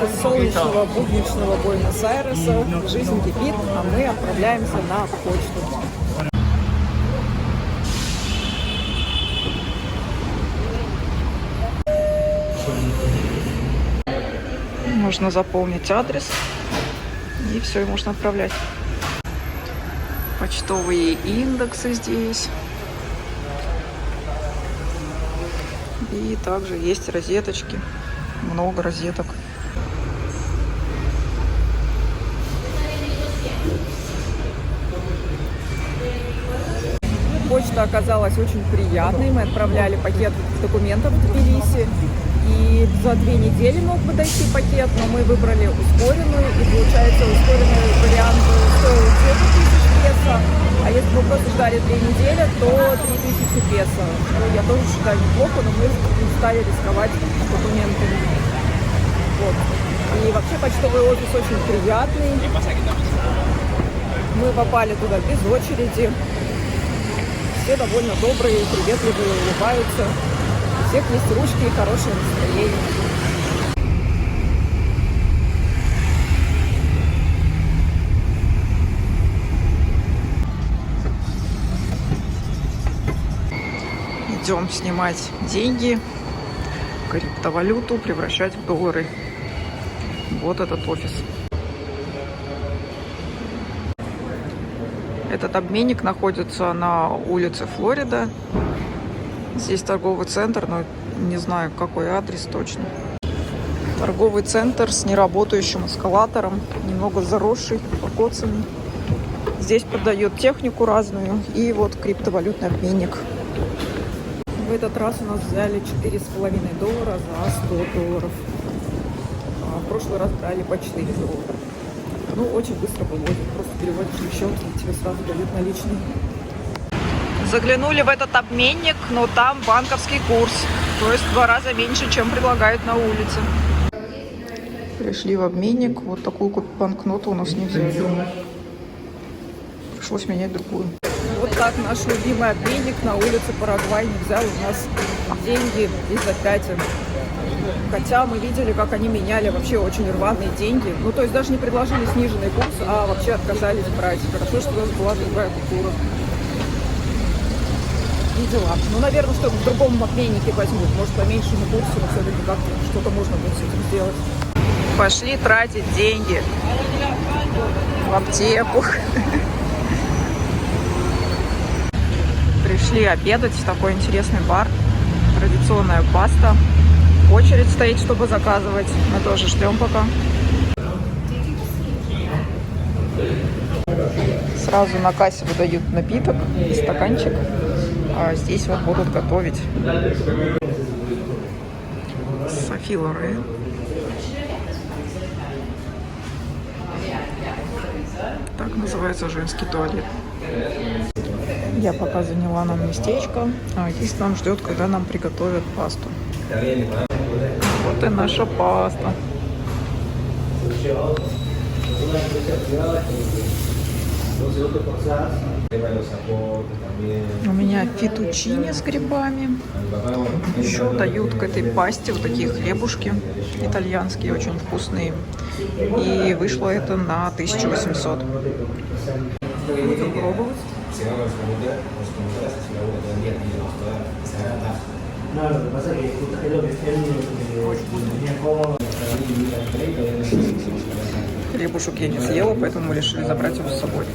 Из солнечного будничного Буэнос-Айреса жизнь кипит, а мы отправляемся на почту. Нужно заполнить адрес, и все, и можно отправлять. Почтовые индексы здесь. И также есть розеточки. Много розеток. Почта оказалась очень приятной. Мы отправляли пакет документов в Тбилиси. И за 2 недели мог бы дойти пакет, но мы выбрали ускоренную. И получается, ускоренный вариант стоил 9000 песо. А если бы мы просто ждали 3 недели, то 3000 песо. Что я тоже считаю неплохо, но мы не стали рисковать документами. Вот. И вообще почтовый офис очень приятный. Мы попали туда без очереди. Все довольно добрые, приветливые, улыбаются. У всех есть ручки и хорошее настроение. Идем снимать деньги, криптовалюту превращать в доллары. Вот этот офис. Этот обменник находится на улице Флорида. Здесь торговый центр, но не знаю, какой адрес точно. Торговый центр с неработающим эскалатором, немного заросший, покоцанный. Здесь продают технику разную и вот криптовалютный обменник. В этот раз у нас взяли $4,5 за $100. А в прошлый раз брали по $4. Ну, очень быстро выводят. Просто переводишь на счет, и тебе сразу дают наличные. Заглянули в этот обменник, но там банковский курс. То есть в 2 раза меньше, чем предлагают на улице. Пришли в обменник. Вот такую банкноту у нас не взяли. Пришлось менять другую. Вот так наш любимый обменник на улице Парагвай не взял у нас деньги из-за пятен. Хотя мы видели, как они меняли вообще очень рваные деньги. Ну, то есть даже не предложили сниженный курс, а вообще отказались брать. Хорошо, что у нас была другая культура. И дела. Ну, наверное, что в другом обменнике возьмут. Может, по меньшему курсу, но все-таки как-то что-то можно будет с этим сделать. Пошли тратить деньги в аптеку. Пришли обедать в такой интересный бар. Традиционная паста. Очередь стоит, чтобы заказывать. Мы тоже ждем пока. Сразу на кассе выдают напиток и стаканчик. А здесь вот будут готовить. Софи Лорен. Так называется женский туалет. Я пока заняла нам местечко. А здесь нам ждет, когда нам приготовят пасту. Вот и наша паста. У меня фетучини с грибами. Еще дают к этой пасте вот такие хлебушки итальянские, очень вкусные. И вышло это на 1800. Будем пробовать. Хлебушек я не съела, поэтому решили забрать его с собой.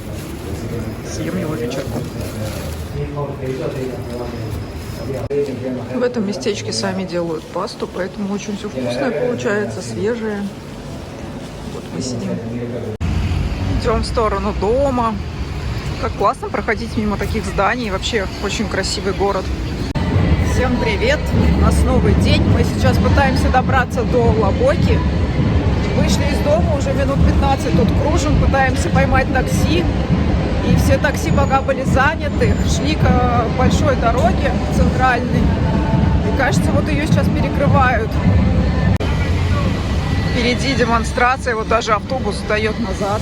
Съем его вечерком. В этом местечке сами делают пасту, поэтому очень все вкусное получается, свежее. Вот мы сидим. Идем в сторону дома. Как классно проходить мимо таких зданий. Вообще очень красивый город. Всем привет! У нас новый день. Мы сейчас пытаемся добраться до Лабоки. Вышли из дома, уже минут 15 тут кружим, пытаемся поймать такси. И все такси пока были заняты. Шли к большой дороге центральной. И кажется, вот ее сейчас перекрывают. Впереди демонстрация, вот даже автобус сдает назад.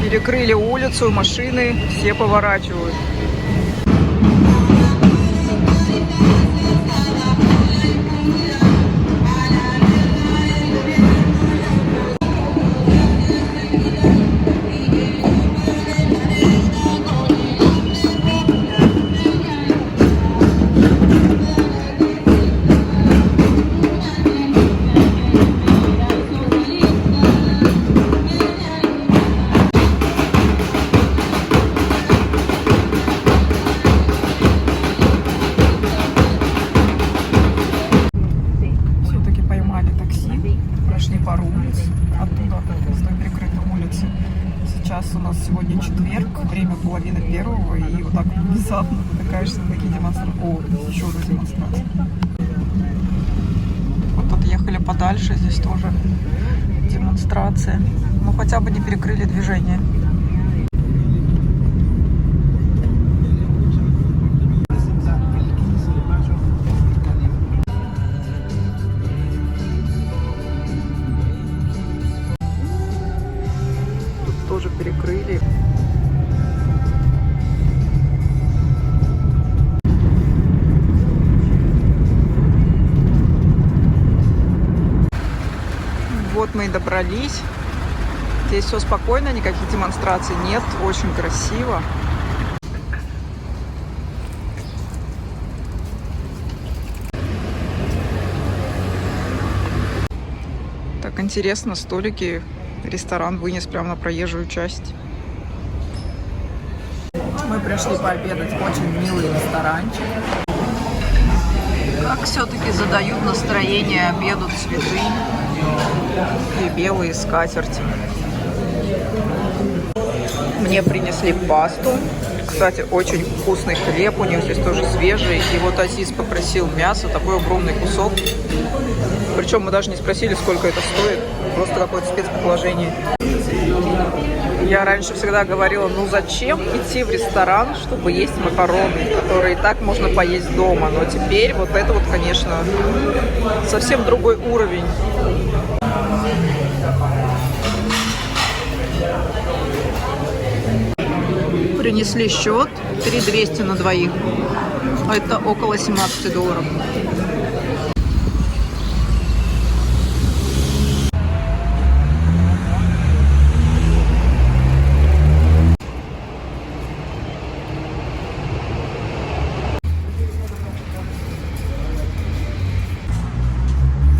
Перекрыли улицу, машины, все поворачивают. и вот так внезапно натыкаешься на такие демонстрации. О, еще одна демонстрация. Вот отъехали подальше, здесь тоже демонстрация. Ну хотя бы не перекрыли движение. Тут тоже перекрыли. Вот мы и добрались. Здесь все спокойно, никаких демонстраций нет. Очень красиво. Так интересно, столики ресторан вынес прямо на проезжую часть. Мы пришли пообедать в очень милый ресторанчик. Как все-таки задают настроение обеду цветы и белые скатерти. Мне принесли пасту. Кстати, очень вкусный хлеб. У них здесь тоже свежий. И вот Азиз попросил мясо, такой огромный кусок. Причем мы даже не спросили, сколько это стоит. Просто какое-то спецпредложение. Я раньше всегда говорила, ну зачем идти в ресторан, чтобы есть макароны, которые и так можно поесть дома. Но теперь вот это вот, конечно, совсем другой уровень. Принесли счет 3200 на двоих. Это около $17.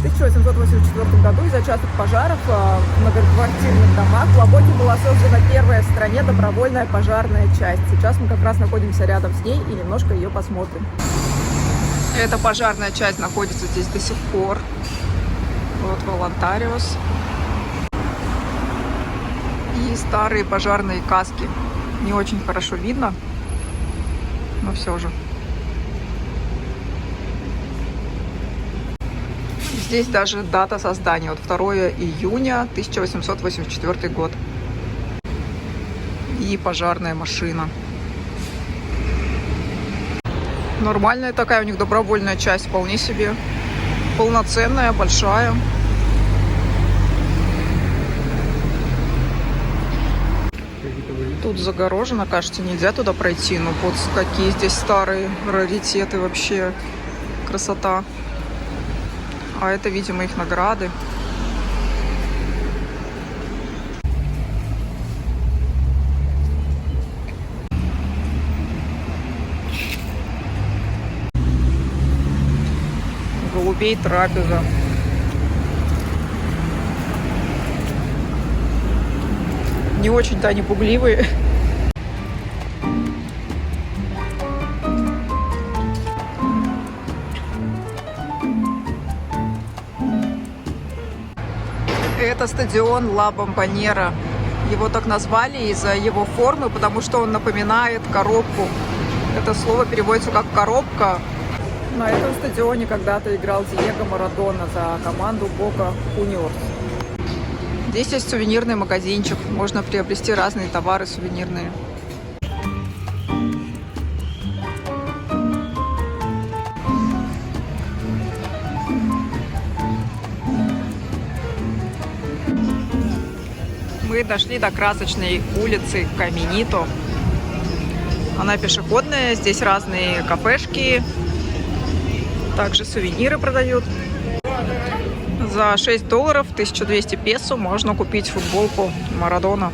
В 1884 году из-за частых пожаров в многоквартирных домах в Лоботе была создана первая в стране добровольная пожарная часть. Сейчас мы как раз находимся рядом с ней и немножко ее посмотрим. Эта пожарная часть находится здесь до сих пор. Вот Волонтариус. И старые пожарные каски. Не очень хорошо видно, но все же. Здесь даже дата создания, вот 2 июня 1884 год. И пожарная машина. Нормальная такая у них добровольная часть, вполне себе. Полноценная, большая. Тут загорожено, кажется, нельзя туда пройти. Но вот какие здесь старые раритеты вообще. Красота. А это, видимо, их награды. Голубей трапеза. Не очень-то они пугливые. Это стадион Ла Бомбонера. Его так назвали из-за его формы, потому что он напоминает коробку. Это слово переводится как «коробка». На этом стадионе когда-то играл Диего Марадона за команду Бока Юниорс. Здесь есть сувенирный магазинчик. Можно приобрести разные товары сувенирные. Мы дошли до красочной улицы Каминито. Она пешеходная, здесь разные кафешки, также сувениры продают. За $6, 1200 песо, можно купить футболку Марадона.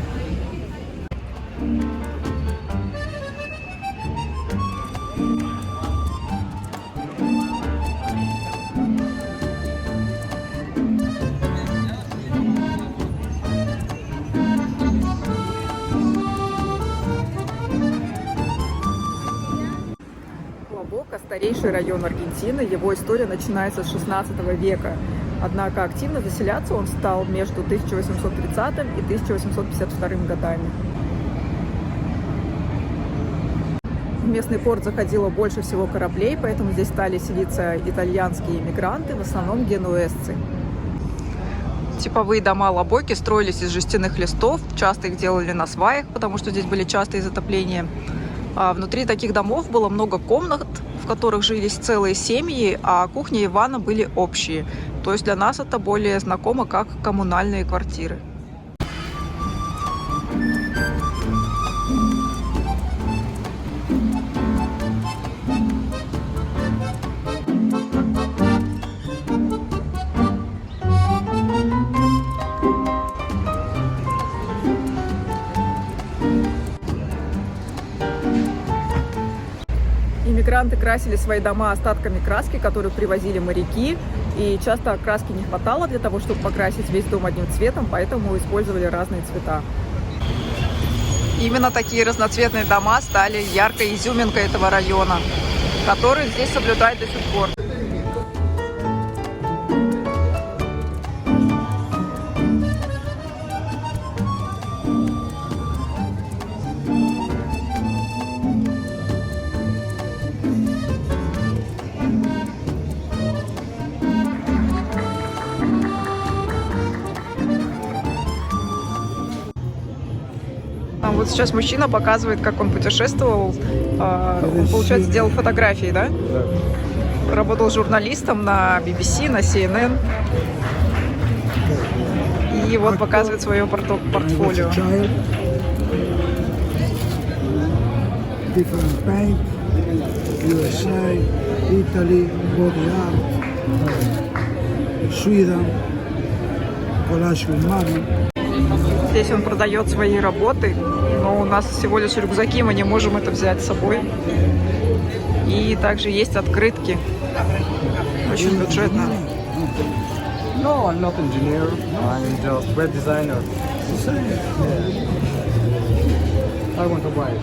Бока – старейший район Аргентины. Его история начинается с 16 века. Однако активно заселяться он стал между 1830 и 1852 годами. В местный порт заходило больше всего кораблей, поэтому здесь стали селиться итальянские иммигранты, в основном генуэзцы. Типовые дома Лабоки строились из жестяных листов, часто их делали на сваях, потому что здесь были частые затопления. А внутри таких домов было много комнат, в которых жились целые семьи, а кухня и ванна были общие. То есть для нас это более знакомо как коммунальные квартиры. Иммигранты красили свои дома остатками краски, которую привозили моряки, и часто краски не хватало для того, чтобы покрасить весь дом одним цветом, поэтому использовали разные цвета. Именно такие разноцветные дома стали яркой изюминкой этого района, который здесь соблюдают до сих пор. Вот сейчас мужчина показывает, как он путешествовал. Он, получается, делал фотографии, да? Да. Работал журналистом на BBC, на CNN. И вот показывает свое портфолио. USA, Italy, body art, Sweden, collage with money. Здесь он продает свои работы, но у нас всего лишь рюкзаки, мы не можем это взять с собой. И также есть открытки. Очень бюджетно. No, I'm not engineer. I'm just web designer. I want to buy it.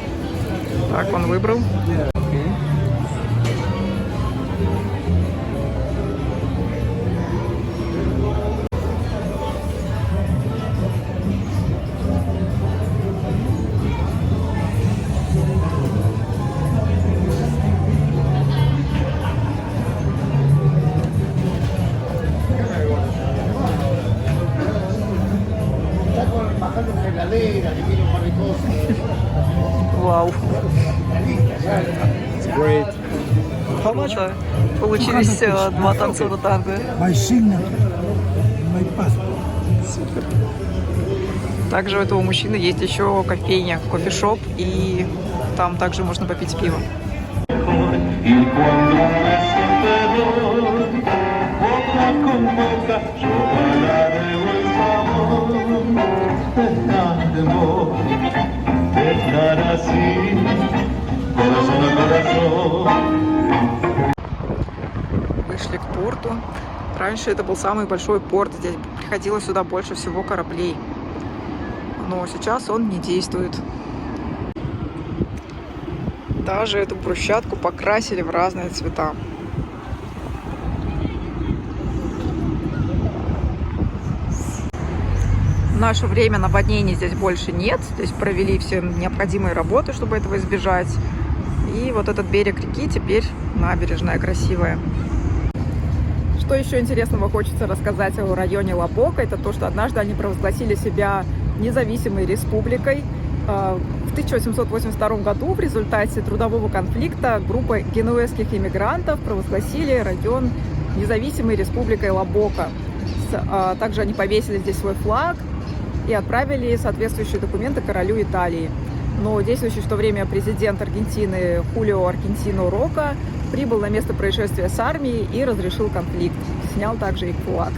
Так, он выбрал. Yeah. Okay. Вау. It's great. How much? Получились два танцора танго. My signature, my passport. Супер. Также у этого мужчины есть еще кофейня, кофешоп, и там также можно попить пиво. Вышли к порту. Раньше это был самый большой порт, здесь приходило сюда больше всего кораблей. Но сейчас он не действует. Даже эту брусчатку покрасили в разные цвета. В наше время наводнений здесь больше нет. Здесь провели все необходимые работы, чтобы этого избежать. И вот этот берег реки теперь набережная красивая. Что еще интересного хочется рассказать о районе Лабока, это то, что однажды они провозгласили себя независимой республикой. В 1882 году в результате трудового конфликта группа генуэзских иммигрантов провозгласили район независимой республикой Лабока. Также они повесили здесь свой флаг и отправили соответствующие документы королю Италии. Но действующий в то время президент Аргентины Хулио Аргентино Рока прибыл на место происшествия с армией и разрешил конфликт. Снял также их флаг.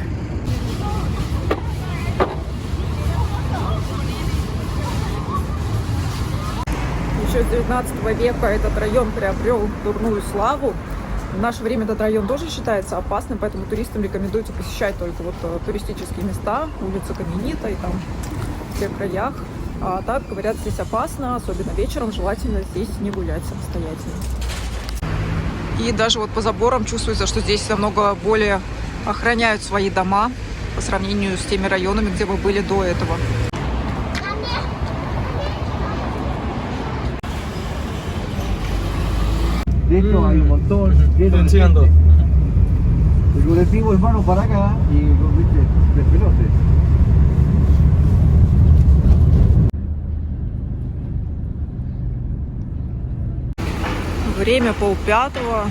Еще с 19 века этот район приобрел дурную славу. В наше время этот район тоже считается опасным, поэтому туристам рекомендуется посещать только вот туристические места, улица Каменита и там в тех краях. А так, говорят, здесь опасно, особенно вечером, желательно здесь не гулять самостоятельно. И даже вот по заборам чувствуется, что здесь намного более охраняют свои дома по сравнению с теми районами, где мы были до этого. hay un montón. Estoy entiendo. El colectivo, hermano, para acá y viste, despelote. Время 4:30.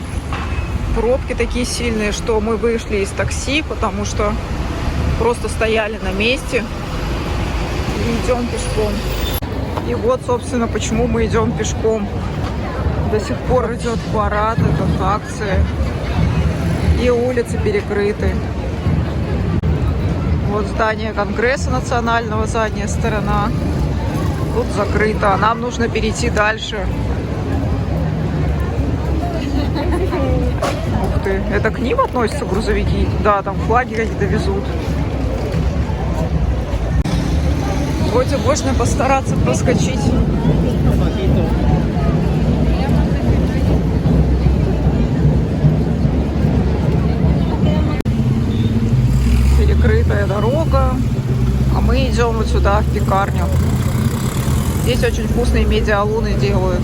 Пробки такие сильные, что мы вышли из такси, потому что просто стояли на месте и идем пешком. И вот, собственно, почему мы идем пешком. До сих пор идет парад, идут акции. И улицы перекрыты. Вот здание Конгресса национального, задняя сторона. Тут закрыто. А нам нужно перейти дальше. Ух ты. Это к ним относятся грузовики? Да, там флаги какие-то везут. Вроде можно постараться проскочить. Перекрытая дорога, а мы идем вот сюда, в пекарню. Здесь очень вкусные медиалуны делают.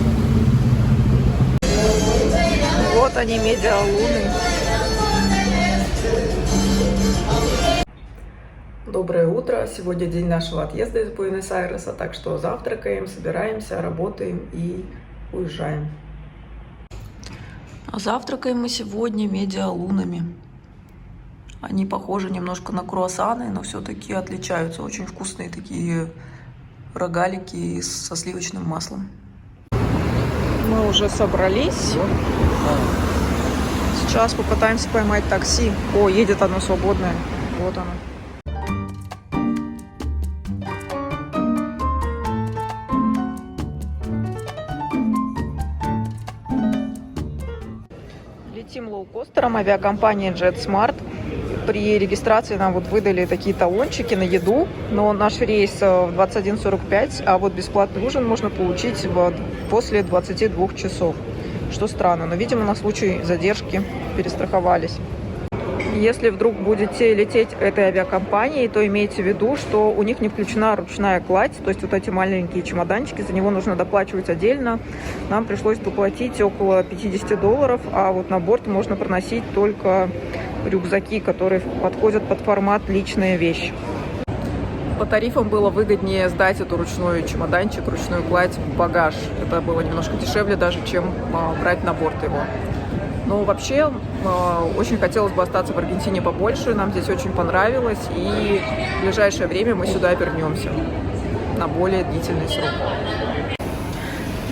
Вот они, медиалуны. Доброе утро! Сегодня день нашего отъезда из Буэнос-Айреса, так что завтракаем, собираемся, работаем и уезжаем. А завтракаем мы сегодня медиалунами. Они похожи немножко на круассаны, но все-таки отличаются. Очень вкусные такие рогалики со сливочным маслом. Мы уже собрались. Сейчас попытаемся поймать такси. О, едет оно свободное. Вот оно. Летим лоукостером авиакомпании JetSmart. При регистрации нам вот выдали такие талончики на еду, но наш рейс в 21:45, а вот бесплатный ужин можно получить после 22 часов, что странно, но, видимо, на случай задержки перестраховались. Если вдруг будете лететь этой авиакомпанией, то имейте в виду, что у них не включена ручная кладь, то есть вот эти маленькие чемоданчики, за него нужно доплачивать отдельно. Нам пришлось доплатить около $50, а вот на борт можно проносить только рюкзаки, которые подходят под формат «личная вещь». По тарифам было выгоднее сдать эту ручной чемоданчик, ручную кладь в багаж. Это было немножко дешевле даже, чем брать на борт его. Но вообще очень хотелось бы остаться в Аргентине побольше, нам здесь очень понравилось, и в ближайшее время мы сюда вернемся на более длительный срок.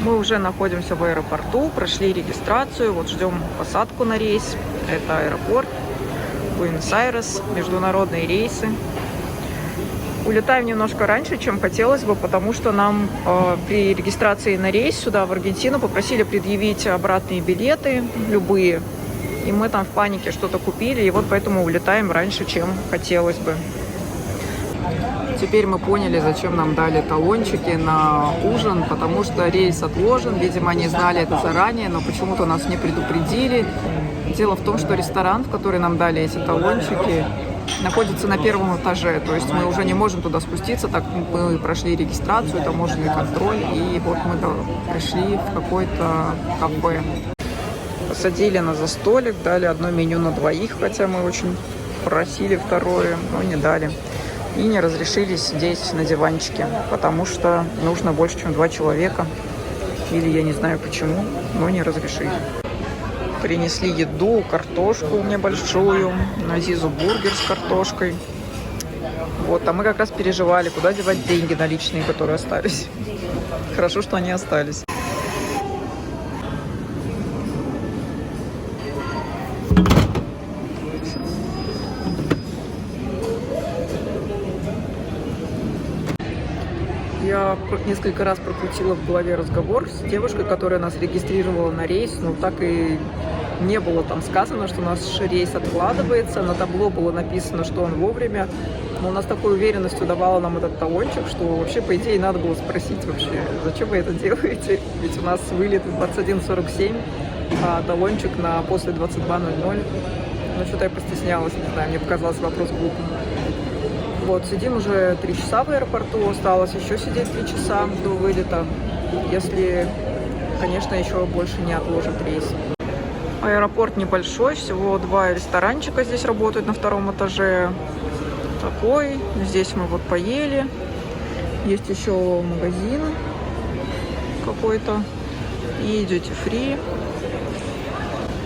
Мы уже находимся в аэропорту, прошли регистрацию, вот ждем посадку на рейс. Это аэропорт, Буэнос-Айрес, международные рейсы. Улетаем немножко раньше, чем хотелось бы, потому что нам при регистрации на рейс сюда, в Аргентину, попросили предъявить обратные билеты, любые. И мы там в панике что-то купили, и вот поэтому улетаем раньше, чем хотелось бы. Теперь мы поняли, зачем нам дали талончики на ужин, потому что рейс отложен. Видимо, они знали это заранее, но почему-то нас не предупредили. Дело в том, что ресторан, в который нам дали эти талончики, находится на первом этаже, то есть мы уже не можем туда спуститься, так мы прошли регистрацию, таможенный контроль, и вот мы пришли в какое-то кафе. Посадили нас за столик, дали одно меню на двоих, хотя мы очень просили второе, но не дали. И не разрешили сидеть на диванчике, потому что нужно больше, чем 2 человека. Или я не знаю почему, но не разрешили. Принесли еду, картошку небольшую, на Зизу бургер с картошкой. Вот, а мы как раз переживали, куда девать деньги наличные, которые остались. Хорошо, что они остались. Я несколько раз прокрутила в голове разговор с девушкой, которая нас регистрировала на рейс, но так и не было там сказано, что наш рейс откладывается. На табло было написано, что он вовремя. Но у нас такой уверенностью давала нам этот талончик, что вообще, по идее, надо было спросить вообще, зачем вы это делаете? Ведь у нас вылет в 21:47, а талончик на после 22:00. Ну, что-то я постеснялась, не знаю, мне показался вопрос глупым. Вот, сидим уже 3 часа в аэропорту, осталось еще сидеть 3 часа до вылета, если, конечно, еще больше не отложат рейс. Аэропорт небольшой, всего 2 ресторанчика здесь работают на 2-м этаже. Такой. Здесь мы вот поели. Есть еще магазин какой-то. И duty free.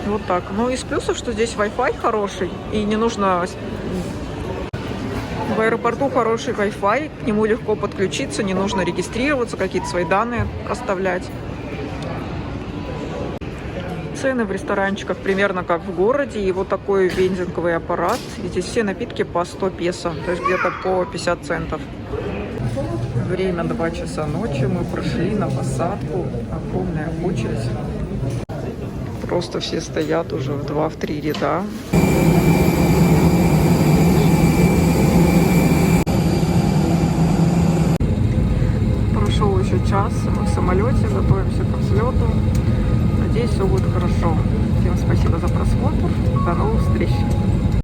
Вот так. Ну, из плюсов, что здесь Wi-Fi хороший. И не нужно... В аэропорту хороший Wi-Fi. К нему легко подключиться. Не нужно регистрироваться, какие-то свои данные оставлять. Цены в ресторанчиках примерно как в городе. И вот такой вендинговый аппарат. И здесь все напитки по 100 песо. То есть где-то по 50 центов. Время 2 часа ночи. Мы прошли на посадку. Огромная очередь. Просто все стоят уже в 2-3 ряда. Прошел еще час. Мы в самолете. Готовимся к взлету. Надеюсь, все будет хорошо. Всем спасибо за просмотр. До новых встреч.